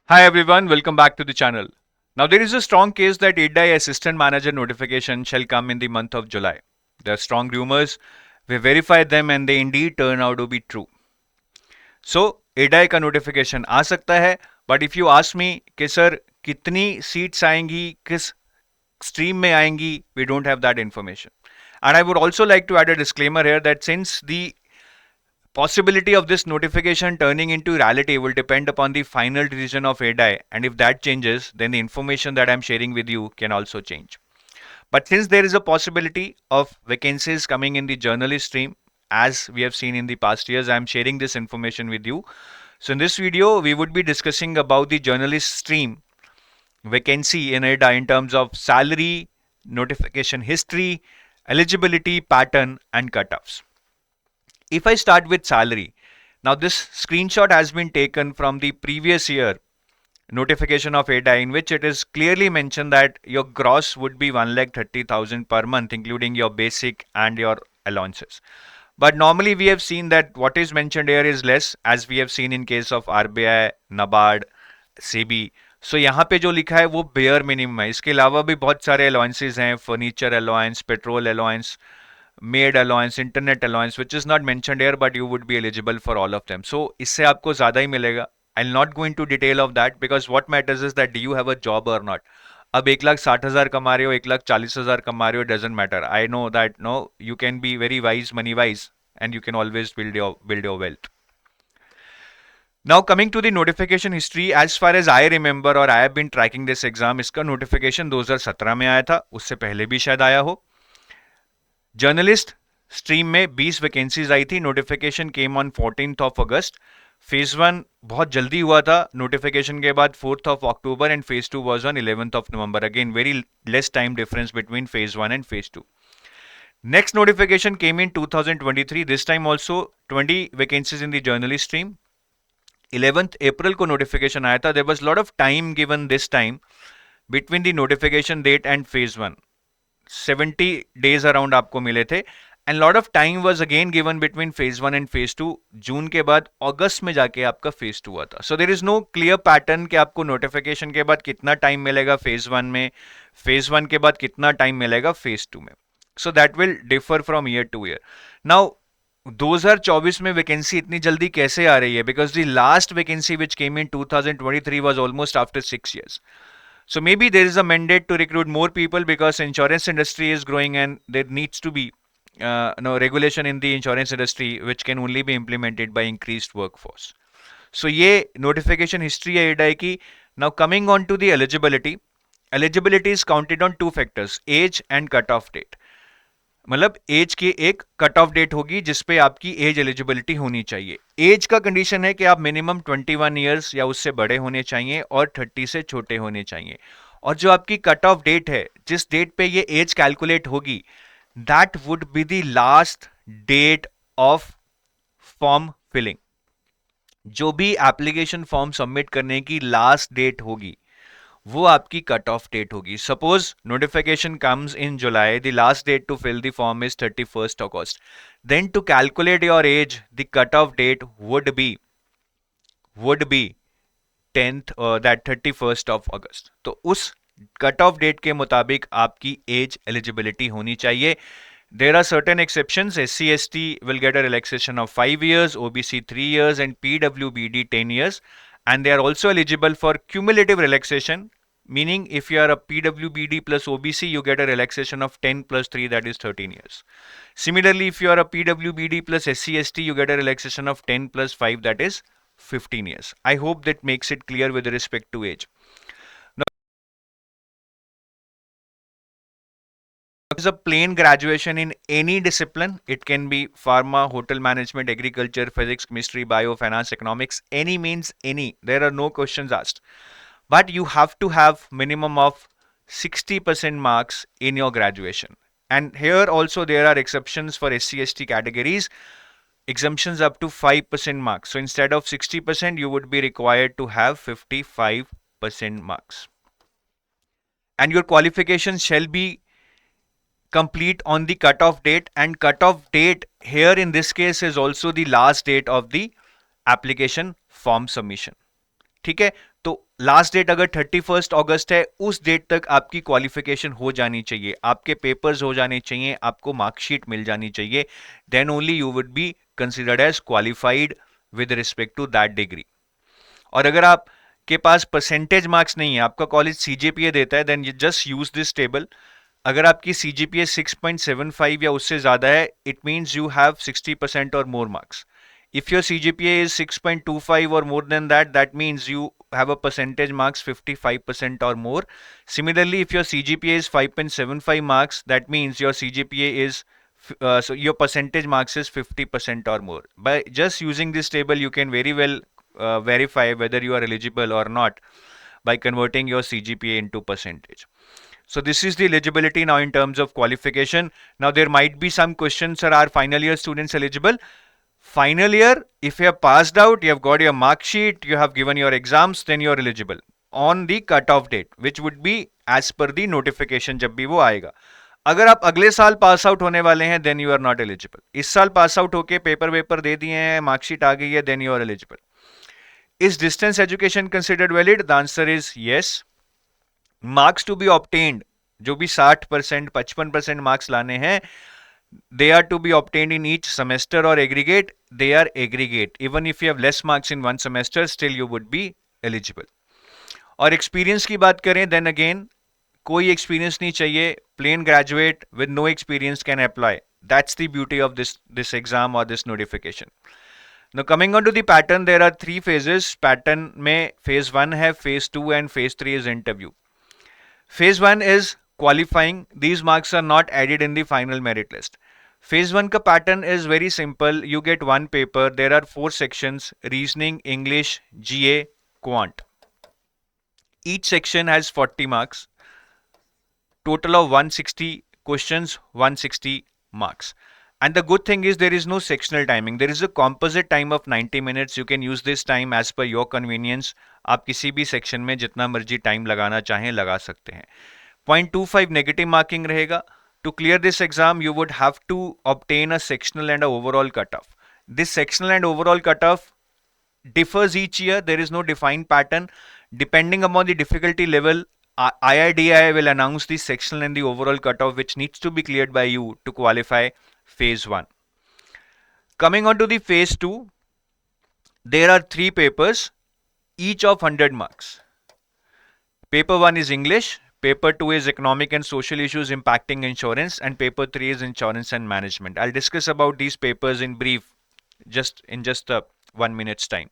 Hi everyone, welcome back to the channel. Now there is a strong case that AIDI assistant manager notification shall come in the month of July. There are strong rumors, we verified them and they indeed turn out to be true. So AIDI का notification आ सकता है, but if you ask me कि sir कितनी seats आएंगी, किस stream में आएंगी, we don't have that information. And I would also like to add a disclaimer here that since the possibility of this notification turning into reality will depend upon the final decision of ADI, and if that changes, then the information that I'm sharing with you can also change. But since there is a possibility of vacancies coming in the journalist stream, as we have seen in the past years, I'm sharing this information with you. So in this video, we would be discussing about the journalist stream vacancy in ADA in terms of salary, notification history, eligibility pattern, and cutoffs. If I start with salary, now this screenshot has been taken from the previous year notification of ADA in which it is clearly mentioned that your gross would be 1,30,000 per month including your basic and your allowances. But normally we have seen that what is mentioned here is less, as we have seen in case of RBI, NABARD, SEBI. So यहाँ पे जो लिखा है वो bare minimum है. इसके अलावा भी बहुत सारे allowances हैं, furniture allowance, petrol allowance, maid allowance, internet allowance, which is not mentioned here, but you would be eligible for all of them. So इससे आपको ज़्यादा ही मिलेगा. I'll not go into detail of that because what matters is that do you have a job or not. अब 1,60,000 कमा रहे हो, 1,40,000 कमा रहे हो, doesn't matter. I know that no, you can be very wise, money wise, and you can always build your wealth. Now coming to the notification history, as far as I remember और I have been tracking this exam, इसका notification 2017 में आया था, उससे पहले भी शायद आया हो. जर्नलिस्ट स्ट्रीम में 20 वैकेंसीज आई थी. Notification came on 14th of August. Phase 1 बहुत जल्दी हुआ था नोटिफिकेशन के बाद 4th of October and phase 2 was on 11th of November. Again very less time difference between phase 1 and phase 2. Next notification came in 2023. This time also 20 vacancies in the journalist stream. 11th April को notification आया था. There was lot of time given this time between the notification date and phase 1. 70 days around आपको मिले थे. And lot of time was again given between phase 1 and phase 2. जून के बाद अगस्त में जाके आपका फेज 2 हुआ था. So there is no clear pattern कि आपको नोटिफिकेशन के बाद कितना टाइम मिलेगा फेज 1 में, फेज 1 के बाद कितना टाइम मिलेगा फेज 2 में. So that will differ from year two year. Now 2024 में वैकेंसी इतनी जल्दी कैसे आ रही है? Because the last vacancy which came in 2023 was almost after 6 years. So maybe there is a mandate to recruit more people because insurance industry is growing and there needs to be regulation in the insurance industry which can only be implemented by increased workforce. So ये notification history है ADI की. Now coming on to the eligibility. Eligibility is counted on two factors, age and cut-off date. मतलब as की एक cut off date होगी जिसपे आपकी as eligibility होनी चाहिए. एज का कंडीशन है कि आप मिनिमम 21 ईयर्स या उससे बड़े होने चाहिए और 30 से छोटे होने चाहिए. और जो आपकी कट ऑफ डेट है, जिस डेट पे ये एज कैलकुलेट होगी, that would be the last date of form filling. जो भी एप्लीकेशन फॉर्म सबमिट करने की लास्ट डेट होगी वो आपकी कट ऑफ डेट होगी. Suppose notification comes in July, the last date to fill the form is 31st August. Then to calculate your age the cut off date would be 10th that 31st of August. तो उस cut off date के मुताबिक आपकी as eligibility होनी चाहिए. There are certain exceptions. SC ST will get a relaxation of 5 years, OBC 3 years and PWBD 10 years. And they are also eligible for cumulative relaxation, meaning if you are a PWBD plus OBC, you get a relaxation of 10 plus 3, that is 13 years. Similarly, if you are a PWBD plus SC ST, you get a relaxation of 10 plus 5, that is 15 years. I hope that makes it clear with respect to age. Is a plain graduation in any discipline. It can be pharma, hotel management, agriculture, physics, chemistry, bio, finance, economics, any means any. There are no questions asked. But you have to have minimum of 60% marks in your graduation. And here also there are exceptions for SC ST categories. Exemptions up to 5% marks. So instead of 60%, you would be required to have 55% marks. And your qualifications shall be complete on the cutoff date, and cutoff date here in this case is also the last date of the application form submission. ठीक है. तो last date अगर 31 अगस्त है, उस date तक आपकी qualification हो जानी चाहिए, आपके पेपर्स हो जाने चाहिए, आपको मार्कशीट मिल जानी चाहिए, then only you would be considered as qualified with respect to that degree. और अगर आप के पास परसेंटेज मार्क्स नहीं है, आपका कॉलेज सीजीपीए देता है, then you just use this table. अगर आपकी सीजीपीए 6.75 या उससे ज्यादा है, इट मींस यू हैव 60% और more marks. If your CGPA is 6.25 or more than that, that means you have a percentage marks 55% or more. Similarly, if your CGPA is 5.75 marks, that means your CGPA is so your percentage marks is 50% or more. By just using this table, you can very well verify whether you are eligible or not by converting your CGPA into percentage. So this is the eligibility now in terms of qualification. Now there might be some questions, sir, are final year students eligible? Final year, if you have passed out, you have got your mark sheet, you have given your exams, then you are eligible on the cut-off date, which would be as per the notification जब भी वो आएगा। अगर आप अगले साल pass out होने वाले हैं, then you are not eligible. इस साल पास आउट होके पेपर दे दिए हैं, मार्कशीट आ गई है, then you are eligible. Is distance education considered valid? The answer is yes. Marks to be obtained, जो भी 60%, 55% मार्क्स लाने हैं, they are to be obtained in each semester or aggregate. They are aggregate. Even if you have less marks in one semester, still you would be eligible. और experience की बात करें, then again कोई experience नहीं चाहिए, plain graduate with no experience can apply. That's the beauty of this exam or this notification. Now coming on to the pattern, there are 3 phases. Pattern में phase 1 है, phase 2 and phase 3 is interview. Phase 1 is qualifying. These marks are not added in the final merit list. Phase 1 का pattern is very simple. You get one paper. There are 4 sections: reasoning, English, GA, Quant. Each section has 40 marks. Total of 160 questions, 160 marks. And the good thing is there is no sectional timing. There is a composite time of 90 minutes. You can use this time as per your convenience. आप किसी भी section में जितना मर्जी time लगाना चाहें लगा सकते हैं. 0.25 नेगेटिव मार्किंग रहेगा. To clear this exam, you would have to obtain a sectional and a overall cutoff. This sectional and overall cutoff differs each year. There is no defined pattern. Depending upon the difficulty level, IRDAI will announce the sectional and the overall cutoff, which needs to be cleared by you to qualify phase 1. Coming on to the phase 2, there are 3 papers, each of 100 marks. Paper 1 is English, paper 2 is economic and social issues impacting insurance, and paper 3 is insurance and management. I'll discuss about these papers in brief in just 1 minute's time.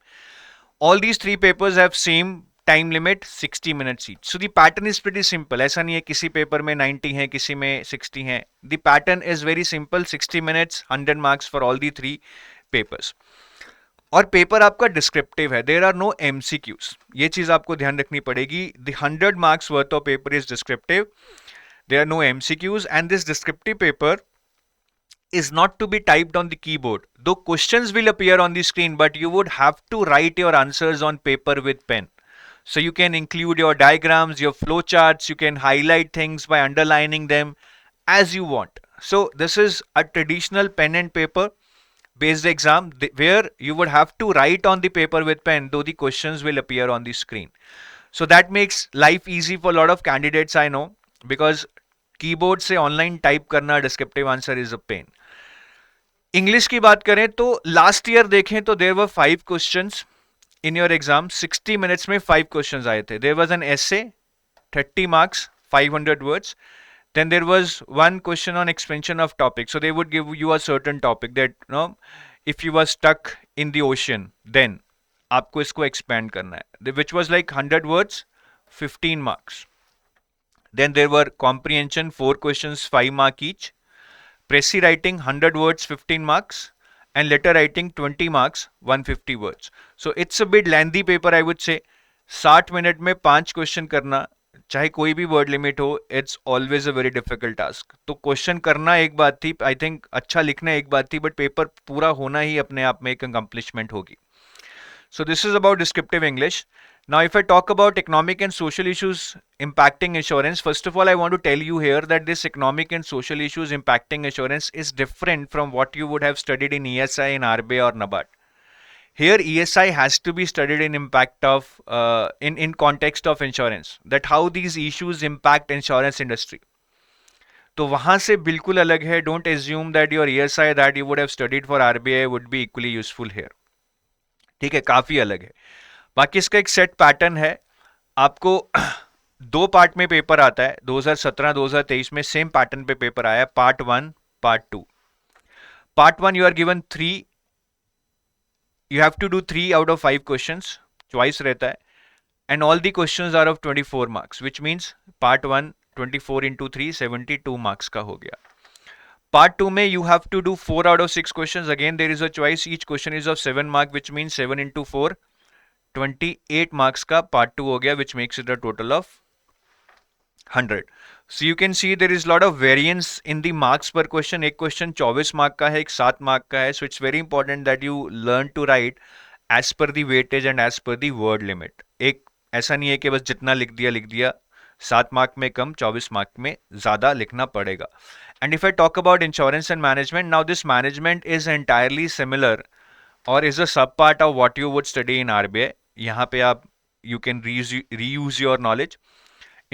All these 3 papers have same time limit, 60 minutes each. So the pattern is pretty simple. ऐसा नहीं है किसी paper में 90 है, किसी में 60 है. The pattern is very simple. 60 minutes, 100 marks for all the 3 papers. और पेपर आपका डिस्क्रिप्टिव है. There are no MCQs. ये चीज आपको ध्यान रखनी पड़ेगी. The 100 marks worth of paper is descriptive. There are no MCQs, and this descriptive paper is not to be typed on the keyboard. Though questions will appear on the screen, but you would have to write your answers on paper with pen. So you can include your diagrams, your flow charts, you can highlight things by underlining them as you want. So this is a traditional pen and paper based exam where you would have to write on the paper with pen, though the questions will appear on the screen. So that makes life easy for a lot of candidates, I know, because keyboard से online type करना descriptive answer is a pain. English की बात करें तो last year देखें तो there were 5 questions in your exam. 60 minutes में 5 questions आए थे. There was an essay, 30 marks, 500 words. Then there was one question on expansion of topic. So they would give you a certain topic that, you know, if you were stuck in the ocean, then आपको इसको expand करना है. Which was like 100 words, 15 marks. Then there were comprehension, 4 questions, 5 mark each. Pressy writing, 100 words, 15 marks. And letter writing, 20 marks, 150 words. So it's a bit lengthy paper, I would say. 60 minute में 5 question करना, चाहे कोई भी word limit हो, it's always a very difficult task. तो question करना एक बात थी, आई थिंक अच्छा लिखना एक बात थी, बट पेपर पूरा होना ही अपने आप में एक अकम्प्लिशमेंट होगी. So this is about descriptive English. Now if I talk about economic and social issues impacting insurance, first of all I want to tell you here that this economic and social issues impacting insurance is different from what you would have studied in ESI, in RBI or NABARD. Here ESI has to be studied in impact of in context of insurance, that how these issues impact insurance industry. तो वहां से बिल्कुल अलग है. Don't assume that your ESI that you would have studied for RBI would be equally useful here. ठीक है, काफी अलग है. बाकी इसका एक सेट पैटर्न है. आपको दो पार्ट में पेपर आता है. 2017-2023 में सेम पैटर्न पे पेपर आया. Part 1, part 2. Part 1 you are given 3, you have to do 3 out of 5 questions, choice रहता है, and all the questions are of 24 marks, which means part 1 24 into 3 72 marks का हो गया. Part 2 में you have to do 4 out of 6 questions. Again there is a choice. Each question is of 7 mark, which means 7 into 4 28 marks का part 2 हो गया, which makes it a total of 100. So you can see there is lot of variance in the marks per question. एक question 24 mark का है, एक 7 mark का है. So it's very important that you learn to write as per the weightage and as per the word limit. एक ऐसा नहीं है कि बस जितना लिख दिया 7 mark में कम, 24 mark में ज़्यादा लिखना पड़ेगा. And if I talk about insurance and management, now this management is entirely similar or is a sub part of what you would study in RBI. यहाँ पे आप you can reuse your knowledge.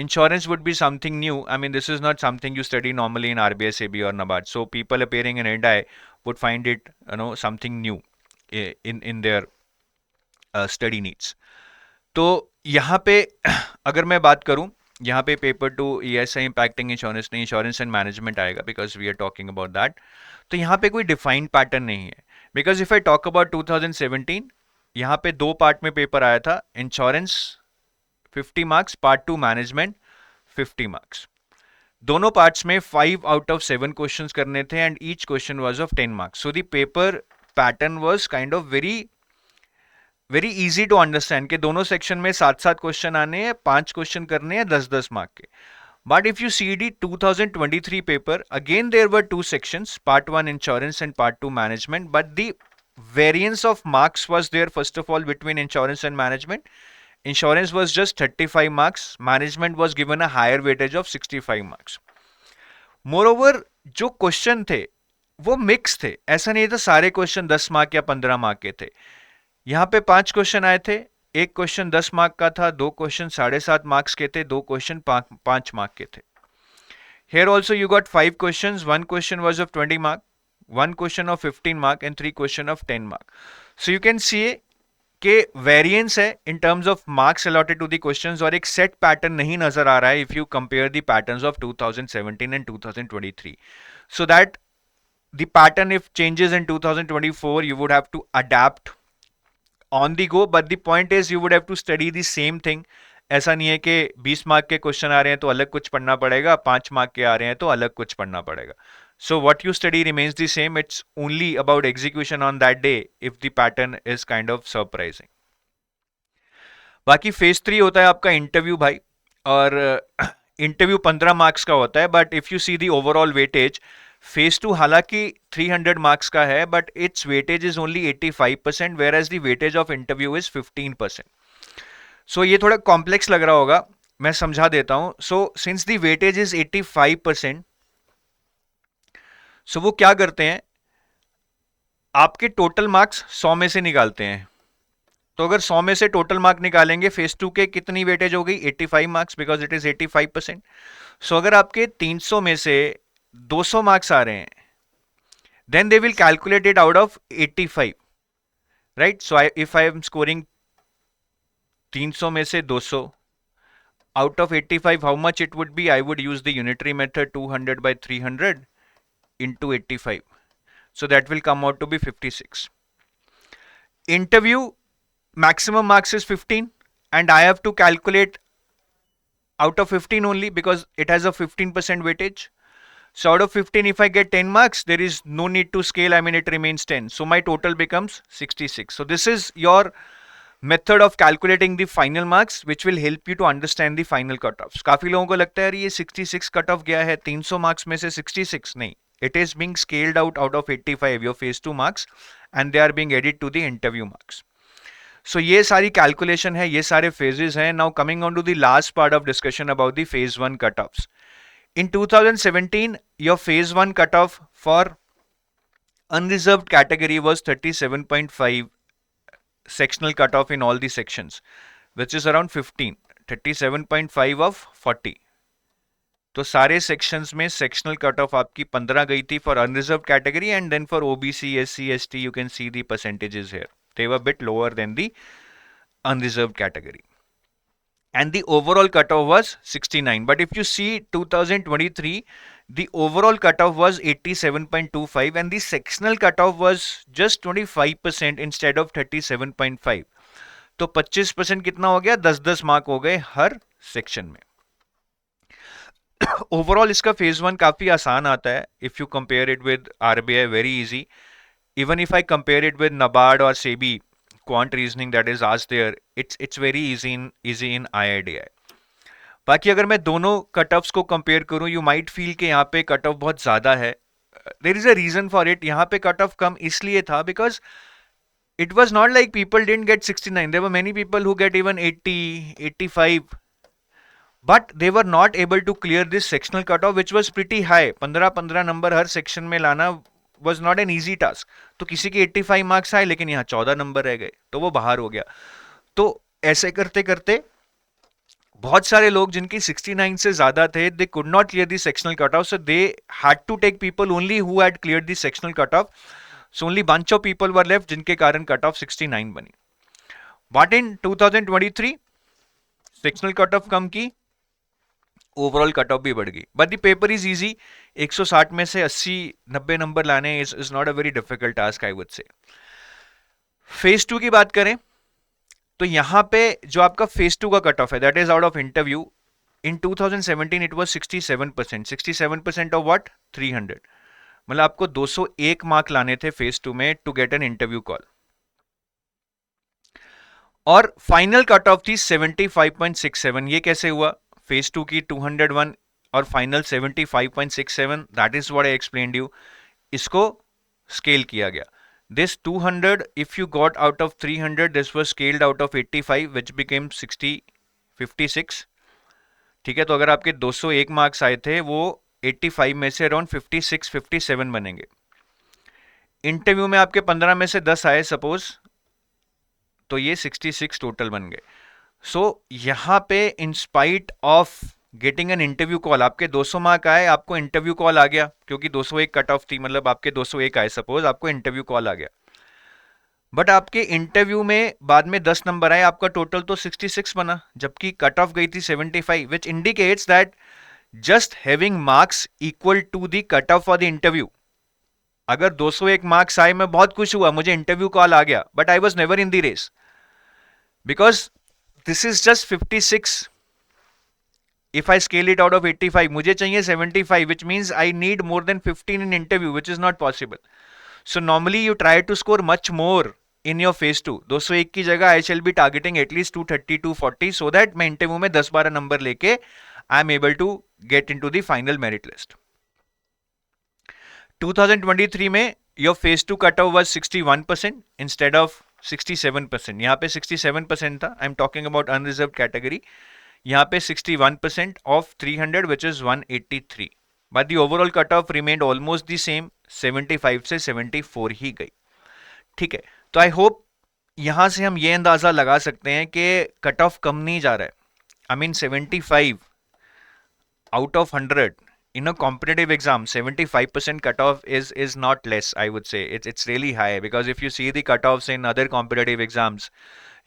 Insurance would be something new. I mean, this is not something you study normally in RBI, SEBI or NABARD. So people appearing in IDI would find it, something new in their study needs. तो यहाँ पे अगर मैं बात करूँ, यहाँ पे paper 2 ESI impacting insurance नहीं, इंश्योरेंस एंड मैनेजमेंट आएगा, because we are talking about that. तो यहाँ पे कोई डिफाइंड पैटर्न नहीं है. Because if I talk about 2017, यहाँ पे 2 पार्ट में पेपर आया था. Insurance 50 marks, part 2 management 50 marks. दोनों parts में 5 out of 7 questions करने थे and each question was of 10 marks. So the paper pattern was kind of very easy to understand कि दोनों section में 7-7 question आने हैं, 5 question करने हैं 10-10 mark के. But if you see the 2023 paper, again there were 2 sections, part 1 insurance and part 2 management, but the variance of marks was there first of all between insurance and management. Insurance was just 35 marks, management was given a higher weightage of 65 marks. Moreover, जो question थे वो mix थे. ऐसा नहीं था सारे question 10 mark या 15 mark के थे. यहाँ पे 5 क्वेश्चन आए थे. एक क्वेश्चन 10 मार्क का था, 2 क्वेश्चन 7.5 मार्क्स के थे, 2 क्वेश्चन 5 मार्क के थे. Here also you got 5 questions, 1 question was of 20 mark, 1 question of 15 mark and 3 question of 10 mark. So you can see के वेरिएंस है in terms of marks allotted to the questions, और एक set pattern नहीं नजर आ रहा है if you compare the patterns of 2017 and 2023. So that the pattern if changes in 2024 you would have to adapt on the go, but the point is you would have to study the same thing. ऐसा नहीं है कि 20 mark के question आ रहे हैं तो अलग कुछ पढ़ना पड़ेगा, 5 मार्क के आ रहे हैं तो अलग कुछ पढ़ना पड़ेगा. So what you study remains the same. It's only about execution on that day if the pattern is kind of surprising. बाकी phase 3 होता है आपका इंटरव्यू भाई, और इंटरव्यू 15 मार्क्स का होता है. But if you see the overall weightage, phase 2 हालांकि 300 मार्क्स का है but its weightage is only 85%, whereas the weightage of interview is 15%. So ये थोड़ा कॉम्प्लेक्स लग रहा होगा, मैं समझा देता हूं. So since the weightage is 85%, सो वो क्या करते हैं, आपके टोटल मार्क्स 100 में से निकालते हैं. तो अगर 100 में से टोटल मार्क निकालेंगे, फेज 2 के कितनी वेटेज हो गई, 85 मार्क्स, बिकॉज इट इज 85%. सो अगर आपके 300 में से 200 मार्क्स आ रहे हैं, then they will calculate it out of 85, right. So if I am scoring 300 में से 200 out of 85, how much it would be, I would use the unitary method 200 by 300 into 85. So that will come out to be 56. Interview maximum marks is 15 and I have to calculate out of 15 only because it has a 15% weightage. So out of 15, if I get 10 marks, there is no need to scale. I mean, it remains 10. So my total becomes 66. So this is your method of calculating the final marks, which will help you to understand the final cutoffs. काफी लोगों को लगता है ये 66 cutoff गया है, 300 marks में से 66 नहीं. It is being scaled out of 85, your phase 2 marks, and they are being added to the interview marks. So ये सारी calculation है, ये सारे phases हैं. Now coming on to the last part of discussion about the phase 1 cutoffs. In 2017, your phase 1 cutoff for unreserved category was 37.5 sectional cutoff in all the sections, which is around 15, 37.5 of 40. तो सारे sections में sectional cut of आपकी 15 गई थी for unreserved category, and then for OBC, SC, ST you can see the percentages here, they were bit lower than the unreserved category. And the overall cutoff was 69. But if you see 2023, the overall cutoff was 87.25 and the sectional cutoff was just 25% instead of 37.5. तो 25% कितना हो गया? 10-10 mark हो गए हर section में. Overall इसका phase 1 काफी आसान आता है. If you compare it with RBI, very easy. Even if I compare it with NABARD और SEBI quant reasoning that is asked there, it's very easy in IIDI. बाकी अगर मैं दोनों कट ऑफ्स को कंपेयर करूं, यू माइट फील कि यहाँ पे कट ऑफ बहुत ज्यादा है. There is a reason for it. यहाँ पे कट ऑफ कम इसलिए था because it was not like people didn't get 69. There were many people who get even 80, 85, but they were not able to clear this sectional cut off which was pretty high. 15 number हर section में लाना was not an easy task. तो किसी के 85 marks आए लेकिन यहाँ 14 number रह गए, तो वो बाहर हो गया. तो ऐसे करते करते बहुत सारे लोग जिनकी 69 से ज्यादा थे, they could not clear the sectional cutoff, so they had to take people only who had cleared the sectional cutoff. So only bunch of people were left जिनके कारण cutoff 69 बनी. But in 2023 sectional cutoff कम की, overall cut of भी बढ़ गई. But the paper is easy. 160 में से 80-90 number लाने is not a very difficult task, I would say. Phase 2 की बात करें तो यहां पे जो आपका फेज 2 का कट ऑफ है, that is out of interview. In 2017 it was 67%. 67% of what? 300. मतलब आपको 201 मार्क लाने थे फेज 2 में to get an interview call. और फाइनल कट ऑफ थी 75.67. ये कैसे हुआ? फेज 2 की 201 और final 75.67. That is what I explained you. इसको स्केल किया गया. This 200 if you got out of 300, this was scaled out of 85 which became 56. ठीक है, तो अगर आपके 201 मार्क्स आए थे, वो 85 में से अराउंड 56-57 बनेंगे. इंटरव्यू में आपके 15 में से 10 आए सपोज, तो ये 66 टोटल बन गए. सो यहां पे in spite of getting an interview call, आपके 200 मार्क आए, आपको इंटरव्यू कॉल आ गया क्योंकि 201 कट ऑफ थी, मतलब आपके 201 आए सपोज, आपको इंटरव्यू कॉल आ गया. बट आपके इंटरव्यू में बाद में 10 नंबर आए, आपका टोटल तो 66 बना, जबकि कट ऑफ गई थी 75, which indicates that just having marks equal to the cut off for the interview. अगर 201 मार्क्स आए, मैं बहुत खुश हुआ, मुझे इंटरव्यू कॉल आ गया, but I was never in the race because this is just 56. If I scale it out of 85, मुझे चाहिए 75, which means I need more than 15 in interview, which is not possible. So normally you try to score much more in your phase 2. 201 की जगह I shall be targeting at least 230, 240 so that मैं interview में 10-12 number लेके I am able to get into the final merit list. 2023 में your phase 2 cutoff was 61% instead of 67%. यहाँ पे 67% था. I am talking about unreserved category. यहाँ पे 61% of 300 which is 183. But the overall cut off remained almost the same, 75 से 74 ही गई. ठीक है, तो आई होप यहां से हम ये अंदाजा लगा सकते हैं कि कट ऑफ कम नहीं जा रहा है. I mean 75 out of 100 in a competitive exam, 75% cutoff is not less, I would say. It's really high because if you see the cutoffs in other competitive exams,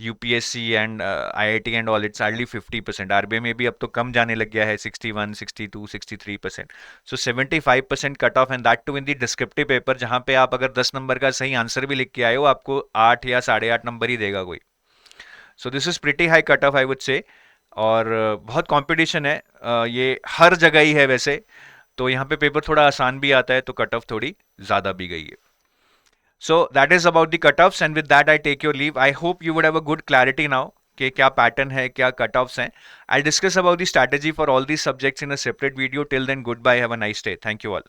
UPSC and IIT and all, it's hardly 50%. RBI में भी अब तो कम जाने लग गया है, 61, 62, 63%. So 75% cutoff and that too in the descriptive paper, जहाँ पे आप अगर 10 नंबर का सही आंसर भी लिख के आए हो, आपको 8 या 8.5 नंबर ही देगा कोई. So this is pretty high cutoff, I would say. और बहुत कंपटीशन है, ये हर जगह ही है वैसे, तो यहाँ पे पेपर थोड़ा आसान भी आता है, तो कट ऑफ थोड़ी ज़्यादा भी गई है. So that is about the cut offs and with that I take your leave. I hope you would have a good clarity now कि क्या पैटर्न है, क्या कट ऑफ्स हैं. I discuss about the strategy for all these subjects in a separate video. Till then, goodbye, have a nice day. Thank you all.